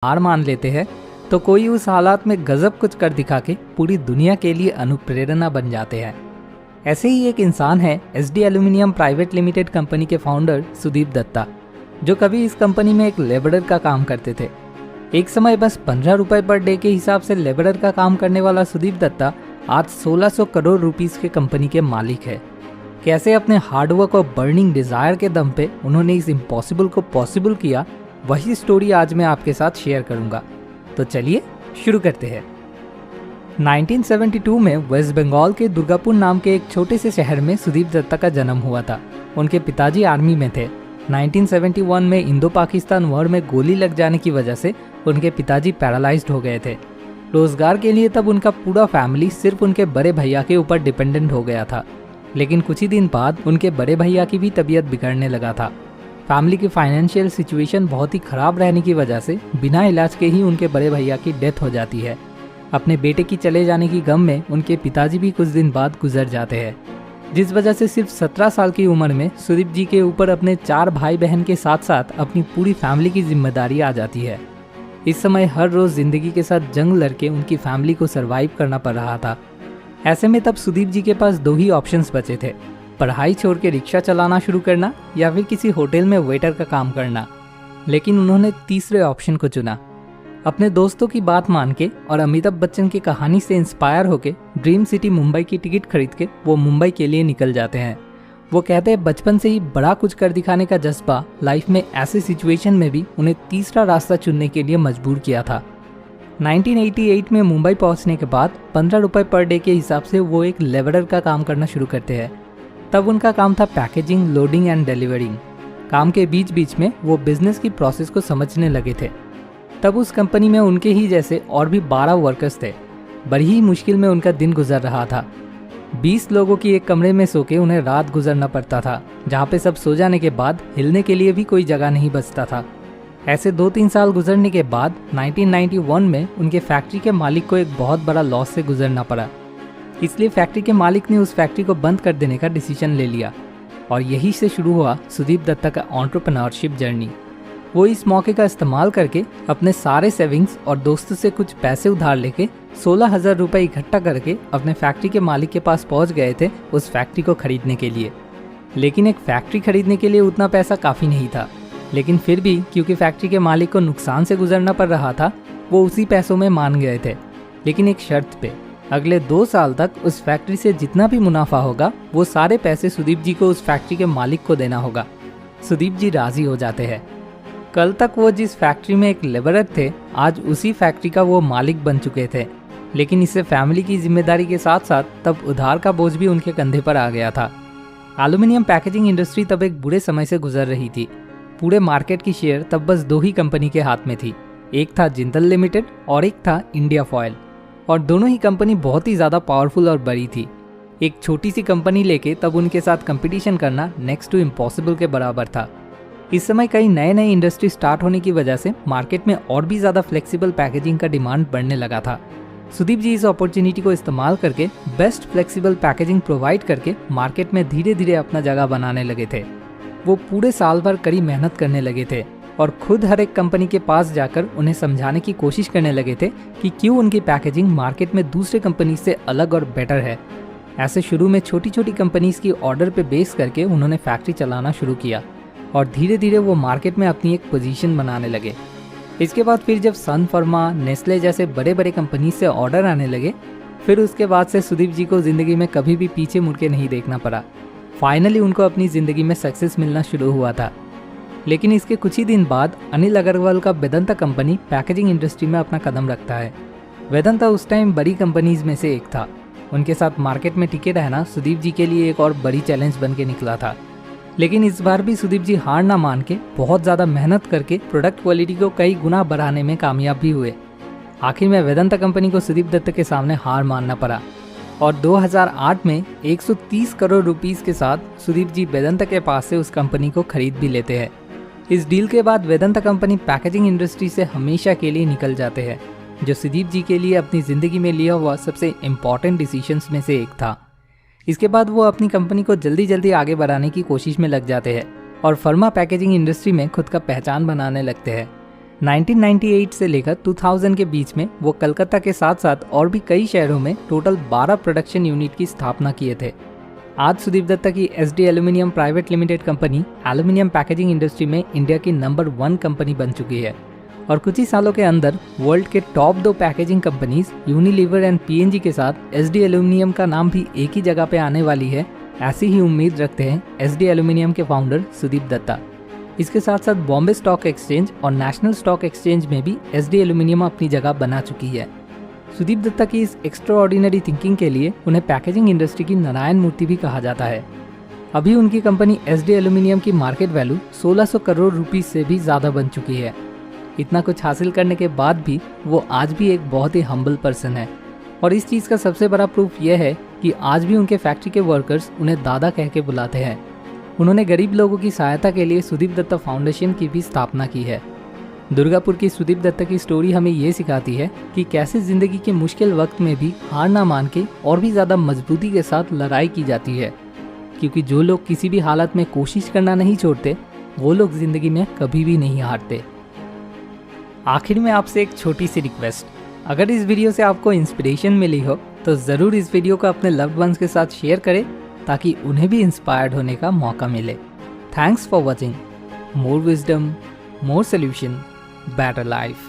हार मान लेते हैं तो कोई उस हालात में गजब कुछ कर दिखा के पूरी दुनिया के लिए अनुप्रेरणा बन जाते हैं। ऐसे ही एक इंसान है SD aluminium private limited company के फाउंडर सुदीप दत्ता, जो कभी इस कंपनी में एक लेबरर का काम करते थे। एक समय बस 15 रुपए पर डे के हिसाब से लेबरर का काम करने वाला सुदीप दत्ता आज 1600 करोड़ रुपीस के कंपनी के मालिक है। कैसे अपने हार्डवर्क और बर्निंग डिजायर के दम पे उन्होंने इस इम्पॉसिबल को पॉसिबल किया, वही स्टोरी आज मैं आपके साथ शेयर करूंगा। तो चलिए शुरू करते हैं। 1972 में वेस्ट बंगाल के दुर्गापुर नाम के एक छोटे से शहर में सुदीप दत्ता का जन्म हुआ था। उनके पिताजी आर्मी में थे। 1971 में इंडो पाकिस्तान वॉर में गोली लग जाने की वजह से उनके पिताजी पैरालाइज्ड हो गए थे। रोजगार के लिए तब उनका पूरा फैमिली सिर्फ उनके बड़े भैया के ऊपर डिपेंडेंट हो गया था। लेकिन कुछ ही दिन बाद उनके बड़े भैया की भी तबीयत बिगड़ने लगा था। फैमिली की फाइनेंशियल सिचुएशन बहुत ही खराब रहने की वजह से बिना इलाज के ही उनके बड़े भैया की डेथ हो जाती है। अपने बेटे की चले जाने की गम में उनके पिताजी भी कुछ दिन बाद गुजर जाते हैं, जिस वजह से सिर्फ 17 साल की उम्र में सुदीप जी के ऊपर अपने 4 भाई बहन के साथ साथ अपनी पूरी फैमिली की जिम्मेदारी आ जाती है। इस समय हर रोज जिंदगी के साथ जंग लड़के उनकी फैमिली को सरवाइव करना पड़ रहा था। ऐसे में तब सुदीप जी के पास 2 ही ऑप्शंस बचे थे, पढ़ाई छोड़ के रिक्शा चलाना शुरू करना या फिर किसी होटल में वेटर का काम करना। लेकिन उन्होंने तीसरे ऑप्शन को चुना। अपने दोस्तों की बात मान के और अमिताभ बच्चन की कहानी से इंस्पायर होके ड्रीम सिटी मुंबई की टिकट खरीद के वो मुंबई के लिए निकल जाते हैं। वो कहते हैं बचपन से ही बड़ा कुछ कर दिखाने का जज्बा लाइफ में ऐसे सिचुएशन में भी उन्हें तीसरा रास्ता चुनने के लिए मजबूर किया था। 1988 में मुंबई पहुंचने के बाद 15 रुपए पर डे के हिसाब से वो एक लेबरर का काम करना शुरू करते हैं। तब उनका काम था पैकेजिंग, लोडिंग एंड डिलीवरिंग। काम के बीच बीच में वो बिजनेस की प्रोसेस को समझने लगे थे। तब उस कंपनी में उनके ही जैसे और भी 12 वर्कर्स थे। बड़ी ही मुश्किल में उनका दिन गुजर रहा था। 20 लोगों की एक कमरे में सो के उन्हें रात गुजरना पड़ता था, जहाँ पे सब सो जाने के बाद हिलने के लिए भी कोई जगह नहीं बचता था। ऐसे 2-3 साल गुजरने के बाद 1991 में उनके फैक्ट्री के मालिक को एक बहुत बड़ा लॉस से गुजरना पड़ा। इसलिए फैक्ट्री के मालिक ने उस फैक्ट्री को बंद कर देने का डिसीजन ले लिया और यही से शुरू हुआ सुदीप दत्ता का एंटरप्रेन्योरशिप जर्नी। वो इस मौके का इस्तेमाल करके अपने सारे सेविंग्स और दोस्तों से कुछ पैसे उधार लेके 16,000 रुपये इकट्ठा करके अपने फैक्ट्री के मालिक के पास पहुंच गए थे उस फैक्ट्री को खरीदने के लिए। लेकिन एक फैक्ट्री खरीदने के लिए उतना पैसा काफ़ी नहीं था। लेकिन फिर भी क्योंकि फैक्ट्री के मालिक को नुकसान से गुजरना पड़ रहा था, वो उसी पैसों में मान गए थे। लेकिन एक शर्त पे, अगले 2 साल तक उस फैक्ट्री से जितना भी मुनाफा होगा वो सारे पैसे सुदीप जी को उस फैक्ट्री के मालिक को देना होगा। सुदीप जी राजी हो जाते हैं। कल तक वो जिस फैक्ट्री में एक लेबरर थे, आज उसी फैक्ट्री का वो मालिक बन चुके थे। लेकिन इससे फैमिली की जिम्मेदारी के साथ साथ तब उधार का बोझ भी उनके कंधे पर आ गया था। एल्यूमिनियम पैकेजिंग इंडस्ट्री तब एक बुरे समय से गुजर रही थी। पूरे मार्केट की शेयर तब बस 2 ही कंपनी के हाथ में थी। एक था जिंदल लिमिटेड और एक था इंडिया फॉयल। और दोनों ही कंपनी बहुत ही ज़्यादा पावरफुल और बड़ी थी। एक छोटी सी कंपनी लेके तब उनके साथ कंपटीशन करना नेक्स्ट टू इम्पॉसिबल के बराबर था। इस समय कई नए इंडस्ट्री स्टार्ट होने की वजह से मार्केट में और भी ज़्यादा फ्लेक्सिबल पैकेजिंग का डिमांड बढ़ने लगा था। सुदीप जी इस अपॉर्चुनिटी को इस्तेमाल करके बेस्ट फ्लेक्सिबल पैकेजिंग प्रोवाइड करके मार्केट में धीरे धीरे अपना जगह बनाने लगे थे। वो पूरे साल भर कड़ी मेहनत करने लगे थे और खुद हर एक कंपनी के पास जाकर उन्हें समझाने की कोशिश करने लगे थे कि क्यों उनकी पैकेजिंग मार्केट में दूसरे कंपनी से अलग और बेटर है। ऐसे शुरू में छोटी छोटी कंपनीज की ऑर्डर पे बेस करके उन्होंने फैक्ट्री चलाना शुरू किया और धीरे धीरे वो मार्केट में अपनी एक पोजीशन बनाने लगे। इसके बाद फिर जब सन फार्मा, नेस्ले जैसे बड़े बड़े कंपनी से ऑर्डर आने लगे, फिर उसके बाद से सुदीप जी को ज़िंदगी में कभी भी पीछे मुड़ के नहीं देखना पड़ा। फाइनली उनको अपनी ज़िंदगी में सक्सेस मिलना शुरू हुआ था। लेकिन इसके कुछ ही दिन बाद अनिल अग्रवाल का वेदांता कंपनी पैकेजिंग इंडस्ट्री में अपना कदम रखता है। वेदांता उस टाइम बड़ी कंपनीज में से एक था। उनके साथ मार्केट में टिके रहना सुदीप जी के लिए एक और बड़ी चैलेंज बन के निकला था। लेकिन इस बार भी सुदीप जी हार ना मान के बहुत ज़्यादा मेहनत करके प्रोडक्ट क्वालिटी को कई गुना बढ़ाने में कामयाब भी हुए। आखिर में वेदांता कंपनी को सुदीप दत्त के सामने हार मानना पड़ा और 2008 में 130 करोड़ रुपीस के साथ सुदीप जी वेदांता के पास से उस कंपनी को खरीद भी लेते हैं। इस डील के बाद वेदांता कंपनी पैकेजिंग इंडस्ट्री से हमेशा के लिए निकल जाते हैं, जो सुदीप जी के लिए अपनी ज़िंदगी में लिया हुआ सबसे इम्पॉर्टेंट डिसीजंस में से एक था। इसके बाद वो अपनी कंपनी को जल्दी जल्दी आगे बढ़ाने की कोशिश में लग जाते हैं और फर्मा पैकेजिंग इंडस्ट्री में खुद का पहचान बनाने लगते हैं। 1998 से लेकर 2000 के बीच में वो कलकत्ता के साथ साथ और भी कई शहरों में टोटल 12 प्रोडक्शन यूनिट की स्थापना किए थे। आज सुदीप दत्ता की SD aluminium private limited company aluminium packaging industry में इंडिया की नंबर 1 कंपनी बन चुकी है और कुछ ही सालों के अंदर वर्ल्ड के top 2 packaging companies Unilever and PNG के साथ SD एल्यूमिनियम का नाम भी एक ही जगह पे आने वाली है, ऐसी ही उम्मीद रखते हैं SD एल्यूमिनियम के फाउंडर सुदीप दत्ता। इसके साथ साथ बॉम्बे स्टॉक एक्सचेंज और नेशनल स्टॉक एक्सचेंज में भी SD एल्यूमिनियम अपनी जगह बना चुकी है। सुदीप दत्ता की इस एक्स्ट्राऑर्डिनरी थिंकिंग के लिए उन्हें पैकेजिंग इंडस्ट्री की नारायण मूर्ति भी कहा जाता है। अभी उनकी कंपनी SD एल्यूमिनियम की मार्केट वैल्यू 1600 करोड़ रुपीस से भी ज़्यादा बन चुकी है। इतना कुछ हासिल करने के बाद भी वो आज भी एक बहुत ही हम्बल पर्सन है और इस चीज़ का सबसे बड़ा प्रूफ यह है कि आज भी उनके फैक्ट्री के वर्कर्स उन्हें दादा कह के बुलाते हैं। उन्होंने गरीब लोगों की सहायता के लिए सुदीप दत्ता फाउंडेशन की भी स्थापना की है। दुर्गापुर की सुदीप दत्ता की स्टोरी हमें ये सिखाती है कि कैसे ज़िंदगी के मुश्किल वक्त में भी हार ना मान के और भी ज़्यादा मजबूती के साथ लड़ाई की जाती है, क्योंकि जो लोग किसी भी हालत में कोशिश करना नहीं छोड़ते वो लोग ज़िंदगी में कभी भी नहीं हारते। आखिर में आपसे एक छोटी सी रिक्वेस्ट, अगर इस वीडियो से आपको इंस्पिरेशन मिली हो तो ज़रूर इस वीडियो को अपने लव्ड वंस के साथ शेयर करें ताकि उन्हें भी इंस्पायर्ड होने का मौका मिले। Thanks for watching. More wisdom, more solution, better life.